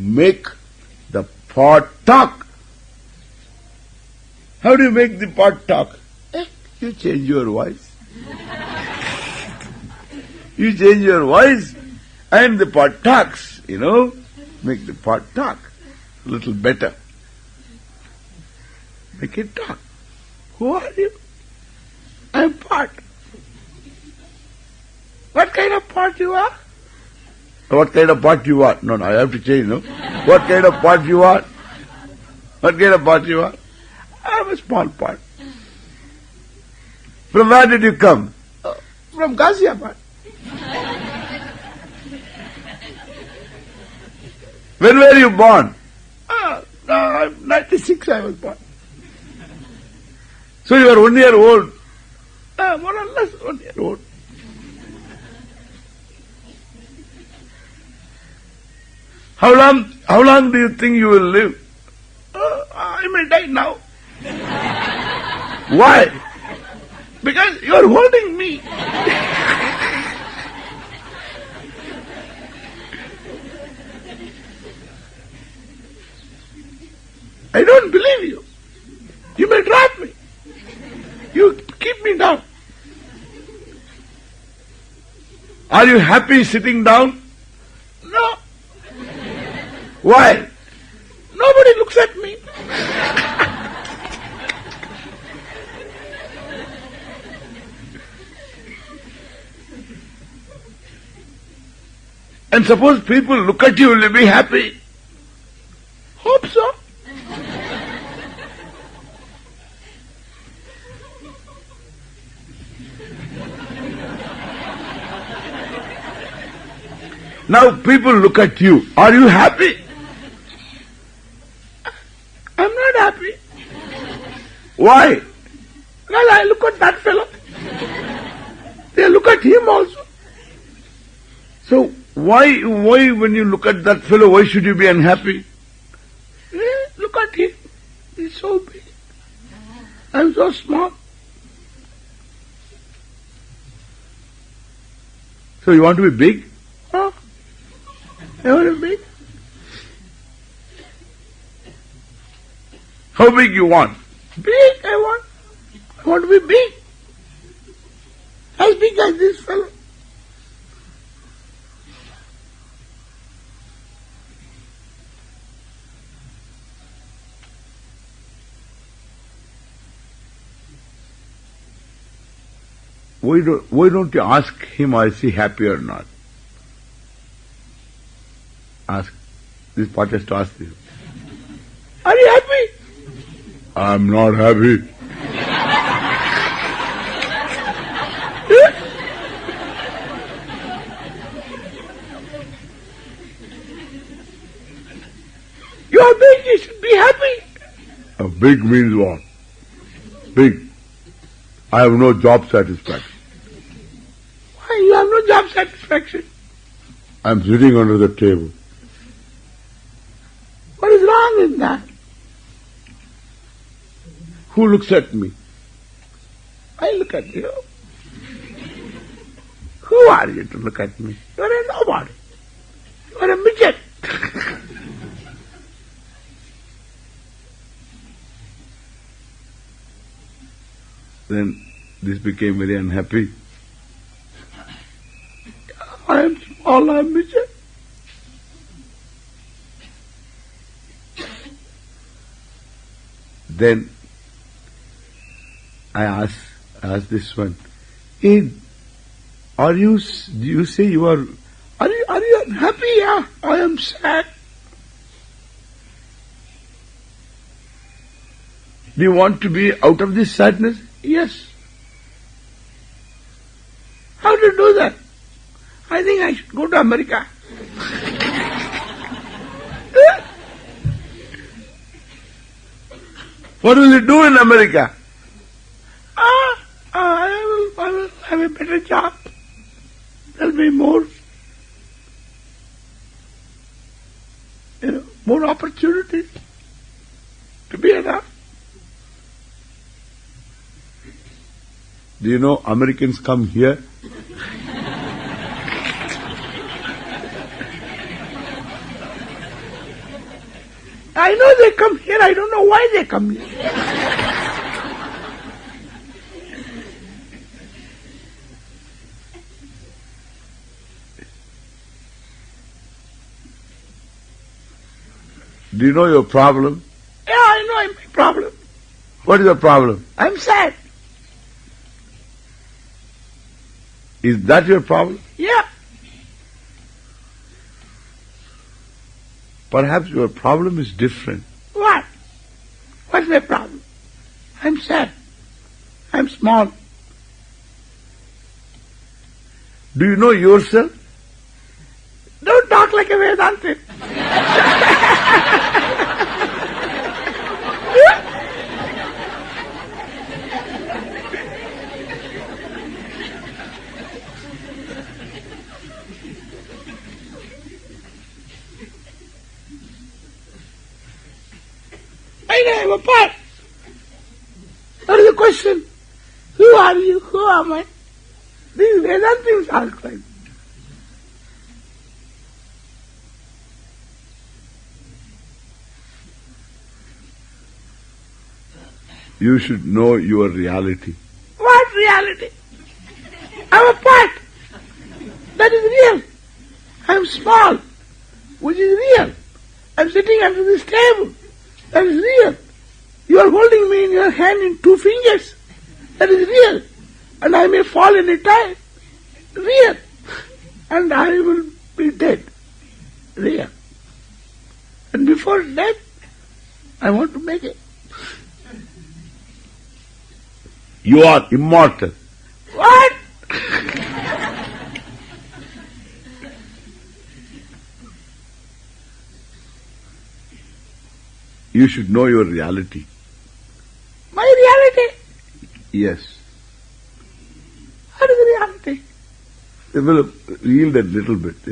make the pot talk. How do you make the pot talk? You change your voice. You change your voice and the pot talks, Make the pot talk a little better. Make it talk. Who are you? I am pot. What kind of pot you are? What kind of pot you are? No, I have to change, no? What kind of pot you are? What kind of pot you are? I am a small pot. From where did you come? From Ghaziabad. When were you born? I'm 96 I was born. So you are 1 year old. More or less 1 year old. How long do you think you will live? I may die now. Why? Because you are holding me. I don't believe you. You may drop me. You keep me down. Are you happy sitting down? No. Why? Nobody looks at me. And suppose people look at you, will you be happy? Hope so. Now people look at you. Are you happy? I'm not happy. Why? Well, I look at that fellow. They look at him also. So why when you look at that fellow, why should you be unhappy? Look at him. He's so big. I'm so small. So you want to be big? Huh? You want to be big? How big you want? Big I want. I want to be big. As big as this fellow. Why don't you ask him, is he happy or not? Ask. This part has to ask you. Are you happy? I'm not happy. You are big, you should be happy. Big means what? Big. I have no job satisfaction. Why you have no job satisfaction? I'm sitting under the table. What is wrong in that? Who looks at me? I look at you. Who are you to look at me? You are a nobody. You are a midget. Then this became very unhappy. I am small, I am midget. Then I asked this one, do you say you are you unhappy? Yeah, I am sad. Do you want to be out of this sadness? Yes. How to do that? I think I should go to America. What will you do in America? I will have a better job. There will be more opportunities to be enough. Do you know Americans come here? I know they come here, I don't know why they come here. Do you know your problem? Yeah, I know my problem. What is your problem? I'm sad. Is that your problem? Yeah. Perhaps your problem is different. What? What's my problem? I'm sad. I'm small. Do you know yourself? Don't talk like a Vedantist. I am a part. What is the question? Who are you? Who am I? These Vedantists ask like. You should know your reality. What reality? I'm a part. That is real. I'm small, which is real. I'm sitting under this table. That is real. You are holding me in your hand in 2 fingers. That is real. And I may fall any time. Real. And I will be dead. Real. And before death, I want to make it. You are immortal. What? You should know your reality. My reality? Yes. What is the reality? They will yield a little bit,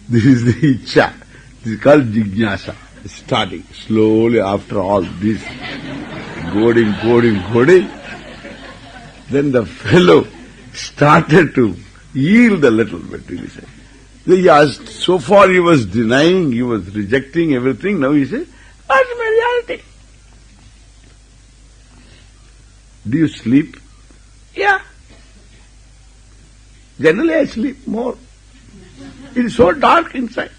This is the Icha. This is called Jignasa. Starting slowly after all this. Goading. Then the fellow started to yield a little bit. He asked, so far he was denying, he was rejecting everything. Now he said, what's my reality? Do you sleep? Yeah. Generally I sleep more. It is so dark inside.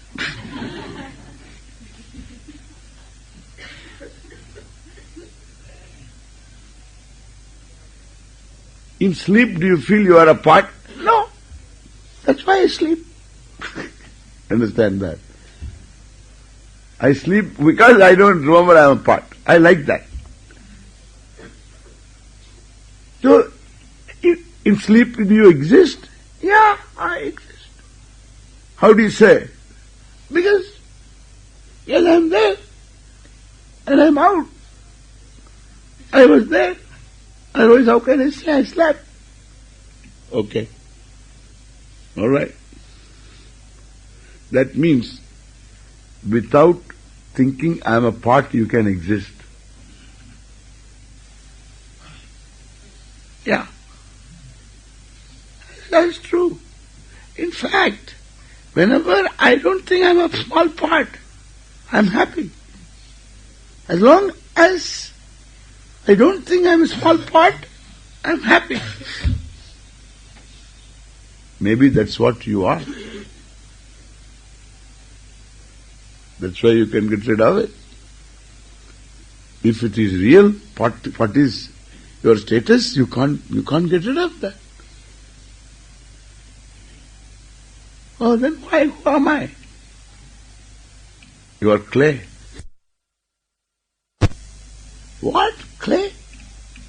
In sleep, do you feel you are a part? No. That's why I sleep. Understand that? I sleep because I don't remember I am a part. I like that. So, in sleep, do you exist? Yeah, I exist. How do you say? Because, yes, I'm there. And I'm out. I was there. Otherwise, how can I say I slept? Okay. All right. That means, without thinking I am a part, you can exist. Yeah. That's true. In fact, whenever I don't think I'm a small part, I'm happy. As long as I don't think I'm a small part, I'm happy. Maybe that's what you are. That's why you can get rid of it. If it is real, what is your status? You can't get rid of that. Oh, then who am I? You are clay. What? Clay?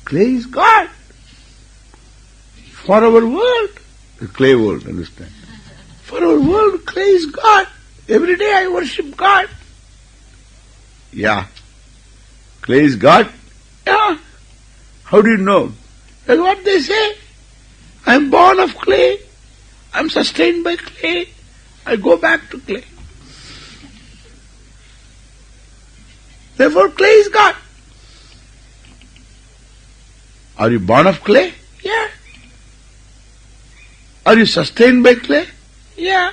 Clay is God. For our world, the clay world, understand? For our world, clay is God. Every day I worship God. Yeah. Clay is God? Yeah. How do you know? That's what they say. I'm born of clay. I'm sustained by clay. I go back to clay. Therefore, clay is God. Are you born of clay? Yeah. Are you sustained by clay? Yeah.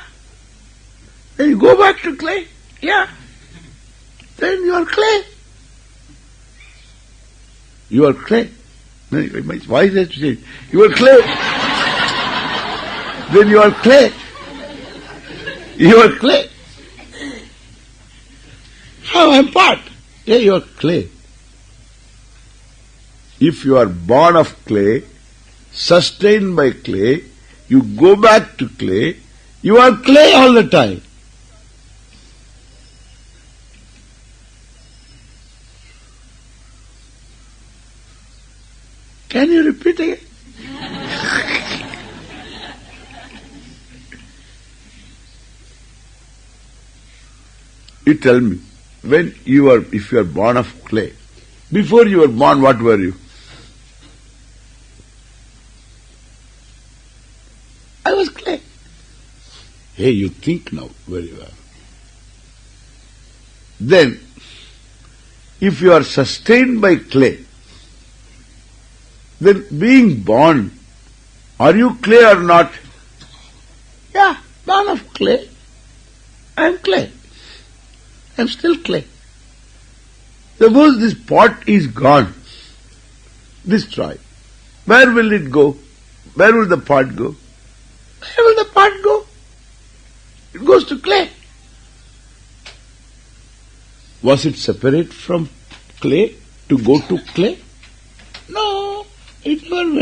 Then you go back to clay? Yeah. then you are clay. You are clay. My voice has to change. You are clay. Then you are clay. You are clay. How I am part? Yeah, you are clay. If you are born of clay, sustained by clay, you go back to clay, you are clay all the time. Can you repeat again? You tell me, if you are born of clay, before you were born, what were you? I was clay. Hey, you think now very well. Then, if you are sustained by clay, then being born, are you clay or not? Yeah, born of clay. I am clay. I am still clay. Suppose this pot is gone, destroyed. Where will it go? Where will the pot go? Where will the pot go? It goes to clay. Was it separate from clay to go to clay? No, it never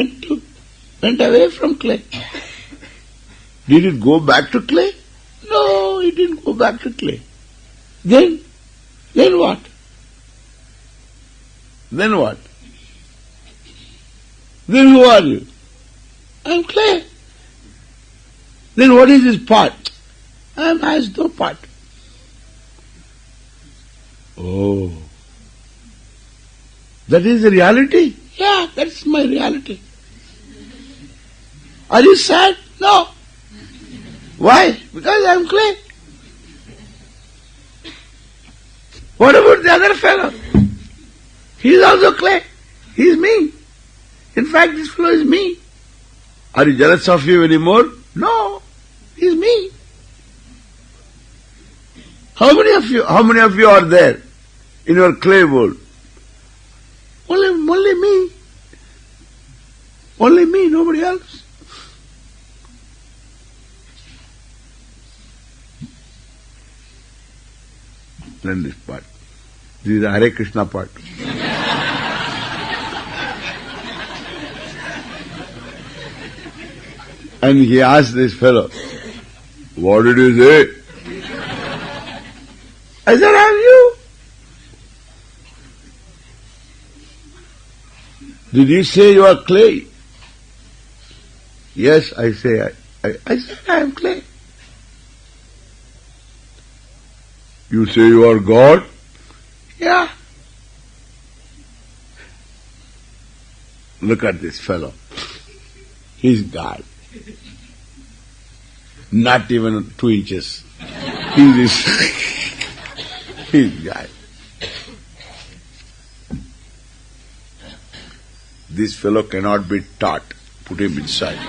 went away from clay. Did it go back to clay? No, it didn't go back to clay. Then what? Then what? Then who are you? I am clay. Then what is this pot? I am as though pot. Oh. That is the reality? Yeah, that's my reality. Are you sad? No. Why? Because I am clay. What about the other fellow? He is also clay. He is me. In fact, this fellow is me. Are you jealous of him anymore? No. He is me. How many of you are there in your clay world? Only me. Only me, nobody else. Learn this part. This is the Hare Krishna part. And he asked this fellow, what did you say? I said, I'm you. Did you say you are clay? Yes, I say, I said I am clay. You say you are God? Yeah. Look at this fellow. He's God. Not even 2 inches. He's God. This fellow cannot be taught. Put him inside.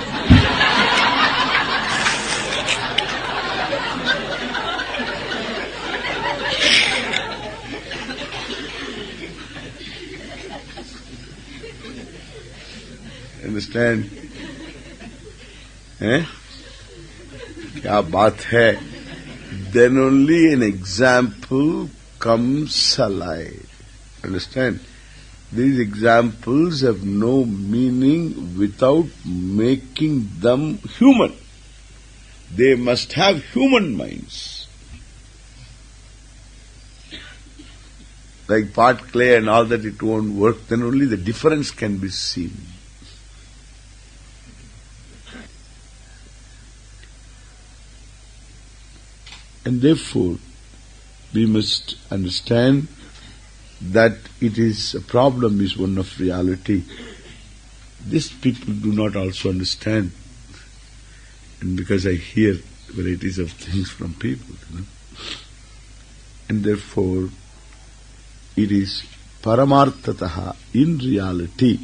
Understand? क्या बात है? Then only an example comes alive. Understand? These examples have no meaning without making them human. They must have human minds. Like pot clay and all that, it won't work. Then only the difference can be seen. And therefore, we must understand that it is a problem is one of reality. These people do not also understand. And because I hear varieties of things from people, and therefore it is paramarthataha, in reality.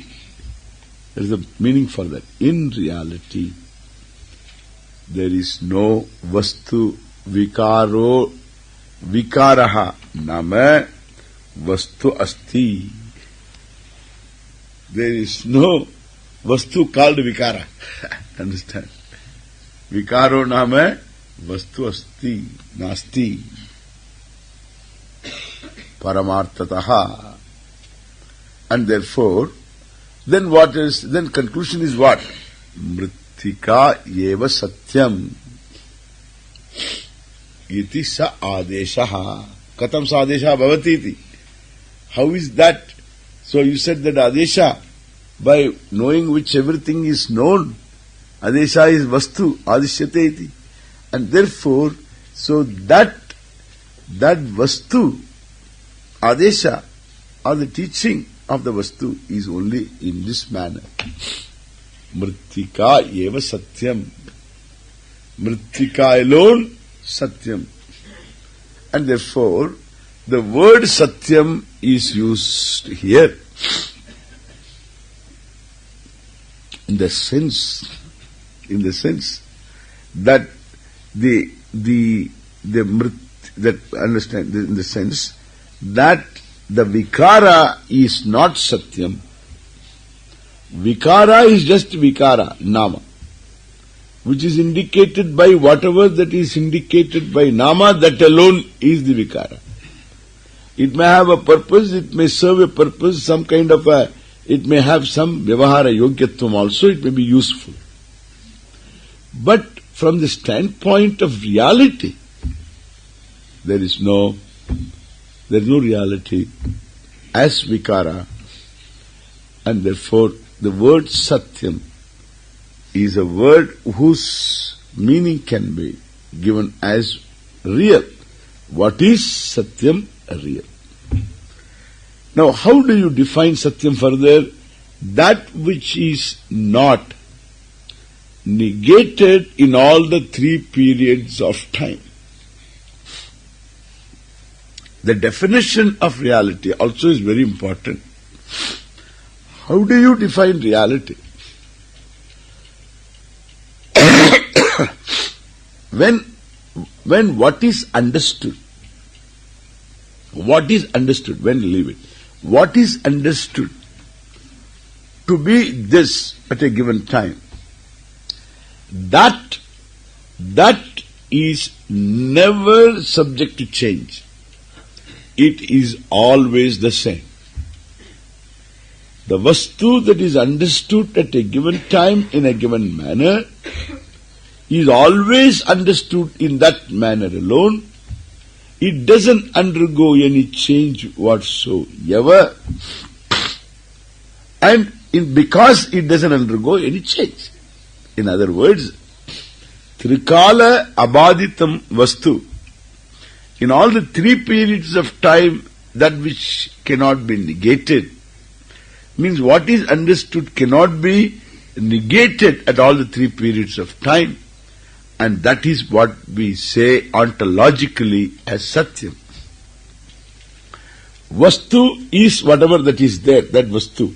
There is a meaning for that. In reality, there is no vastu vikaraha nama vastu asti. There is no vastu called vikara. Understand? Vikaro nama vastu asti, nasti. Paramartataha. And therefore, then conclusion is what? Mrittika eva satyam. Iti sa adeshaha. Katam sa adesha bhavati iti. How is that? So you said that adesha, by knowing which everything is known, adesha is vastu, adishyate iti. And therefore, so that vastu, adesha, or the teaching of the vastu is only in this manner. Mrittika eva satyam. Mrittika alone satyam. And therefore, the word satyam is used here in the sense that in the sense that the vikara is not satyam. Vikara is just vikara, nama, which is indicated by whatever that is indicated by nama, that alone is the vikara. It may have a purpose, it may serve a purpose, some kind of it may have some vyavahara yogyatvam also, it may be useful. But from the standpoint of reality, there is no reality as vikara, and therefore the word satyam is a word whose meaning can be given as real. What is satyam? Real. Now, how do you define satyam further? That which is not negated in all the three periods of time. The definition of reality also is very important. How do you define reality? When what is understood, when you leave it, what is understood to be this at a given time, that is never subject to change. It is always the same. The vastu that is understood at a given time in a given manner is always understood in that manner alone. It doesn't undergo any change whatsoever. And because it doesn't undergo any change. In other words, Trikala abaditam vastu. In all the three periods of time, that which cannot be negated, means what is understood cannot be negated at all the three periods of time. And that is what we say ontologically as satyam. Vastu is whatever that is there, that vastu.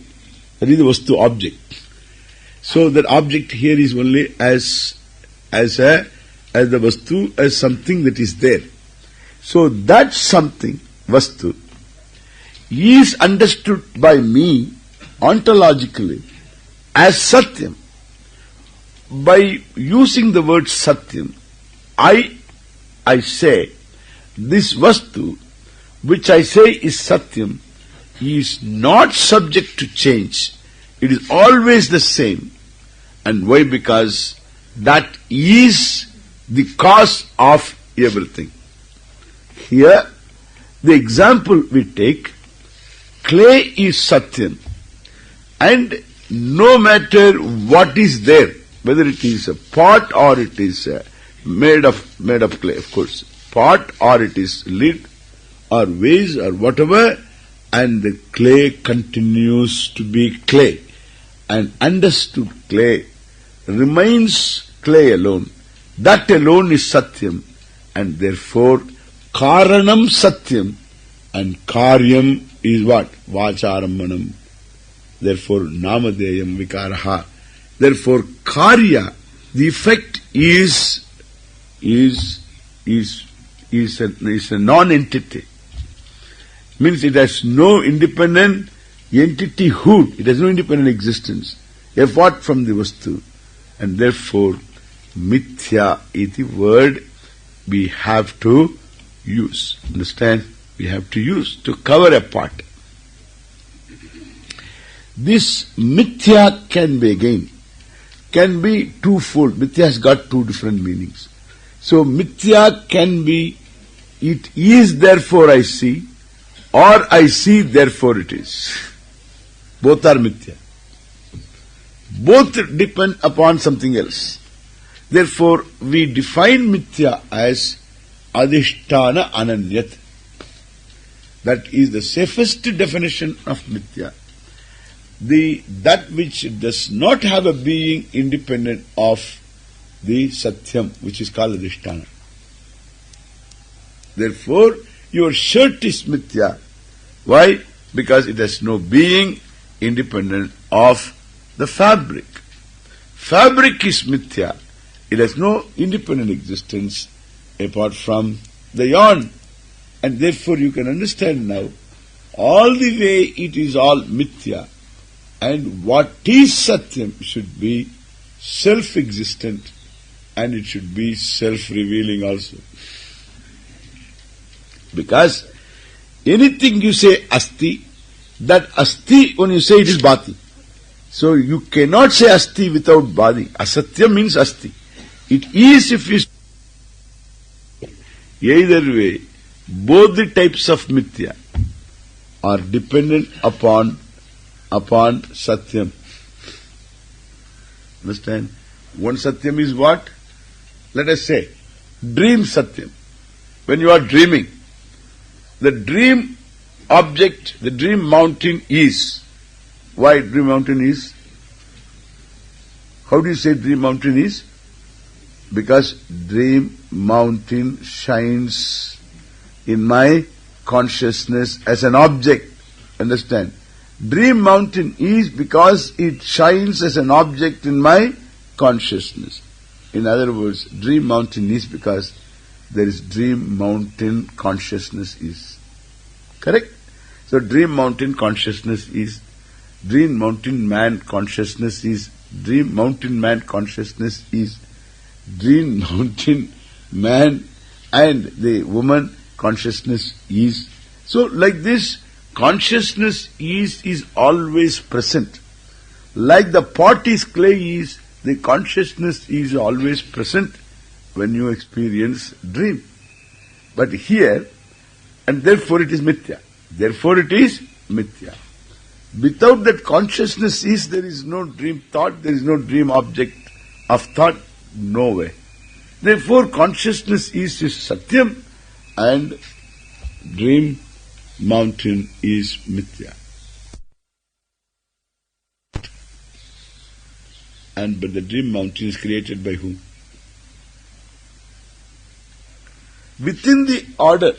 That is the vastu object. So that object here is only as the vastu, as something that is there. So that something, vastu, is understood by me ontologically as satyam. By using the word satyam, I say this vastu, which I say is satyam, is not subject to change. It is always the same. And why? Because that is the cause of everything. Here, the example we take, clay is satyam, and no matter what is there, whether it is a pot or it is made of clay, of course, pot or it is lid or vase or whatever, and the clay continues to be clay, and understood clay remains clay alone. That alone is satyam, and therefore karanam satyam, and karyam is what? Vacharammanam. Therefore namadeyam vikaraha. Therefore karya, the effect is a non-entity. Means it has no independent entityhood. It has no independent existence apart from the vastu. And therefore, mithya is the word we have to use. Understand? We have to use to cover a part. This mithya can be twofold. Mithya has got two different meanings. So mithya can be, it is therefore I see, or I see therefore it is. Both are mithya. Both depend upon something else. Therefore, we define mithya as adhisthana ananyat. That is the safest definition of mithya. That which does not have a being independent of the satyam, which is called adhisthana. Therefore, your shirt is mithya. Why? Because it has no being independent of the fabric. Fabric is mithya. It has no independent existence apart from the yarn. And therefore you can understand now, all the way it is all mithya. And what is satyam should be self-existent, and it should be self-revealing also. Because anything you say asti, that asti, when you say it is bhati. So you cannot say asti without bhati. Asatya means asti. It is if you... Either way, both the types of mithya are dependent upon satyam. Understand? One satyam is what? Let us say, dream satyam. When you are dreaming, the dream object, the dream mountain is. Why dream mountain is? How do you say dream mountain is? Because dream mountain shines in my consciousness as an object. Understand? Dream mountain is because it shines as an object in my consciousness. In other words, dream mountain is because there is dream mountain consciousness is. Correct? So dream mountain consciousness is, dream mountain man consciousness is, dream mountain man consciousness is, dream mountain man and the woman consciousness is. So like this, consciousness is always present. Like the pot is clay is, the consciousness is always present when you experience dream. But here, and therefore it is mithya. Therefore it is mithya. Without that consciousness is, there is no dream thought, there is no dream object of thought, no way. Therefore consciousness is satyam and dream mountain is mithya. But the dream mountain is created by whom? Within the order,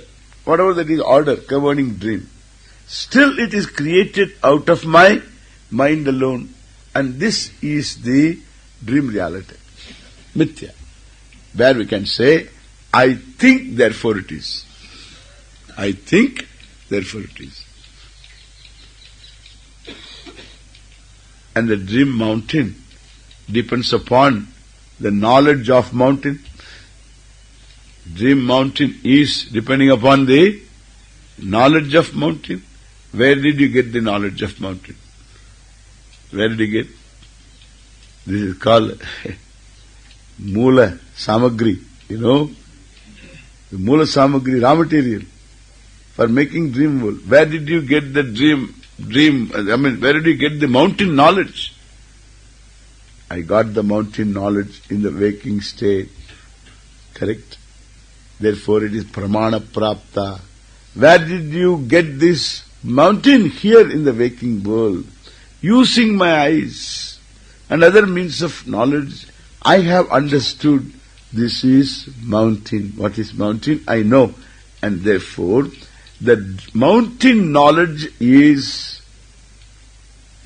whatever that is order governing dream, still it is created out of my mind alone, and this is the dream reality, mithya, where we can say, I think therefore it is. I think therefore it is. And the dream mountain depends upon the knowledge of mountain. Dream mountain is depending upon the knowledge of mountain. Where did you get the knowledge of mountain? Where did you get? This is called Mula Samagri. You know? The Mula Samagri, raw material for making dream world. Where did you get the where did you get the mountain knowledge? I got the mountain knowledge in the waking state. Correct? Therefore it is pramana prapta. Where did you get this mountain? Here in the waking world. Using my eyes and other means of knowledge, I have understood this is mountain. What is mountain? I know. And therefore, the mountain knowledge is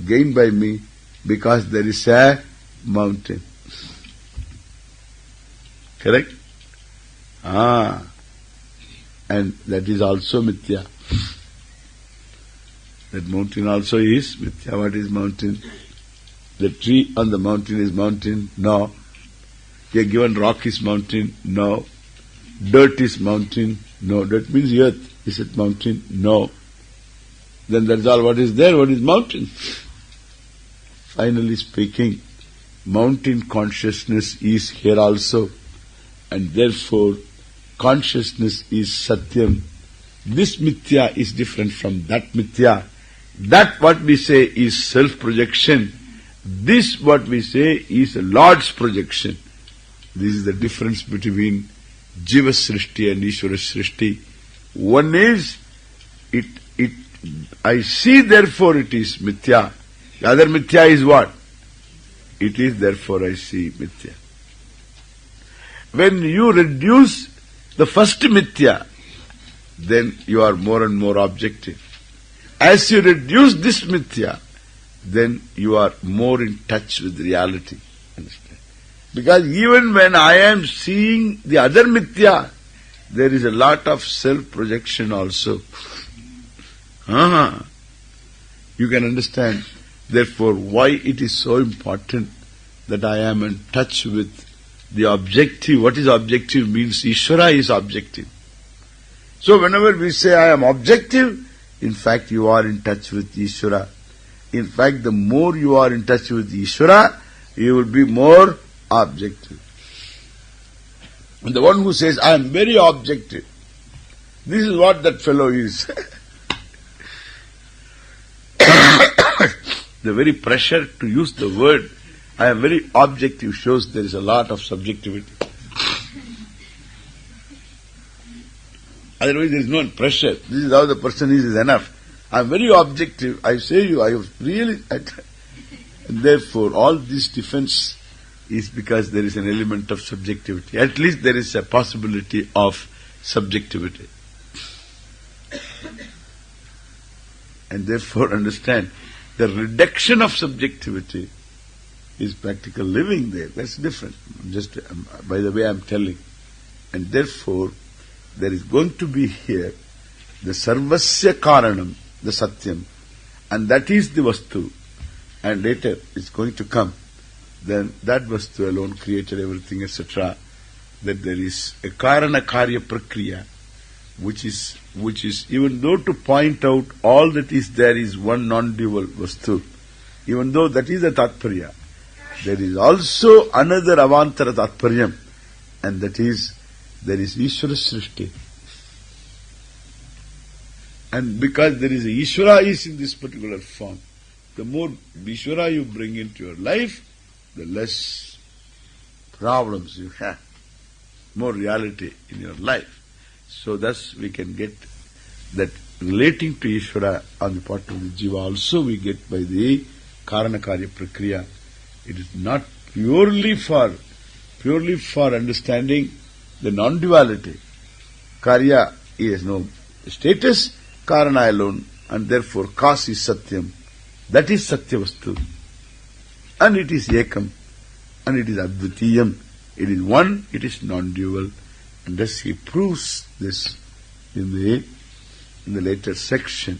gained by me because there is a mountain. Correct? And that is also mithya. That mountain also is mithya. What is mountain? The tree on the mountain is mountain? No. A given rock is mountain? No. Dirt is mountain? No. That means earth. Is it mountain? No. Then that's all what is there. What is mountain? Finally speaking, mountain consciousness is here also, and therefore consciousness is satyam. This mithya is different from that mithya. That what we say is self-projection. This what we say is a Lord's projection. This is the difference between Jiva Srishti and Ishvara Srishti. One is, I see, therefore it is mithya. The other mithya is what? It is, therefore I see mithya. When you reduce the first mithya, then you are more and more objective. As you reduce this mithya, then you are more in touch with reality. Understand? Because even when I am seeing the other mithya, there is a lot of self-projection also. You can understand, therefore, why it is so important that I am in touch with the objective. What is objective means Ishvara is objective. So whenever we say I am objective, in fact you are in touch with Ishvara. In fact, the more you are in touch with Ishvara, you will be more objective. And the one who says, I am very objective, this is what that fellow is. The very pressure to use the word, I am very objective, shows there is a lot of subjectivity. Otherwise there is no pressure. This is how the person is enough. I am very objective. I say you, I have really... And therefore, all this defense is because there is an element of subjectivity. At least there is a possibility of subjectivity. And therefore, understand, the reduction of subjectivity is practical living there. That's different. Just by the way I am telling. And therefore, there is going to be here the sarvasya karanam, the satyam, and that is the vastu. And later it's going to come. Then that vastu alone created everything, etc. That there is a karana karya prakriya, which is even though to point out all that is there is one non-dual vastu, even though that is a tatparya, there is also another avantara tatparyam, and that is there is Ishvara Srishti. And because there is a Ishvara is in this particular form, the more Ishvara you bring into your life, the less problems you have, more reality in your life. So thus we can get that relating to Ishvara on the part of the Jiva also we get by the Karana Karya Prakriya. It is not purely for understanding the non-duality. Karya is no status, Karana alone, and therefore cause is Satyam. That is Satyavastu. And it is Ekam, and it is Advitiyam. It is one, it is non-dual. And thus he proves this in the later section.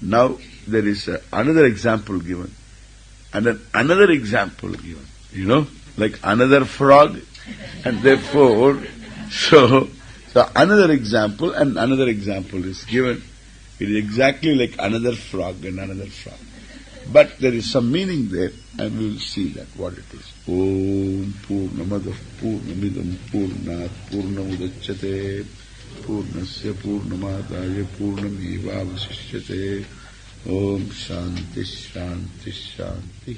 Now there is another example given. And then another example given. Like another frog. And therefore, so another example and another example is given. It is exactly like another frog and another frog. But there is some meaning there, and we will see that what it is. Om Purnamadav Purnamidam Purnat Purnamudachyate Purnasya Purnamadaya Purnameva Vasishyate Om Shanti Shanti Shanti.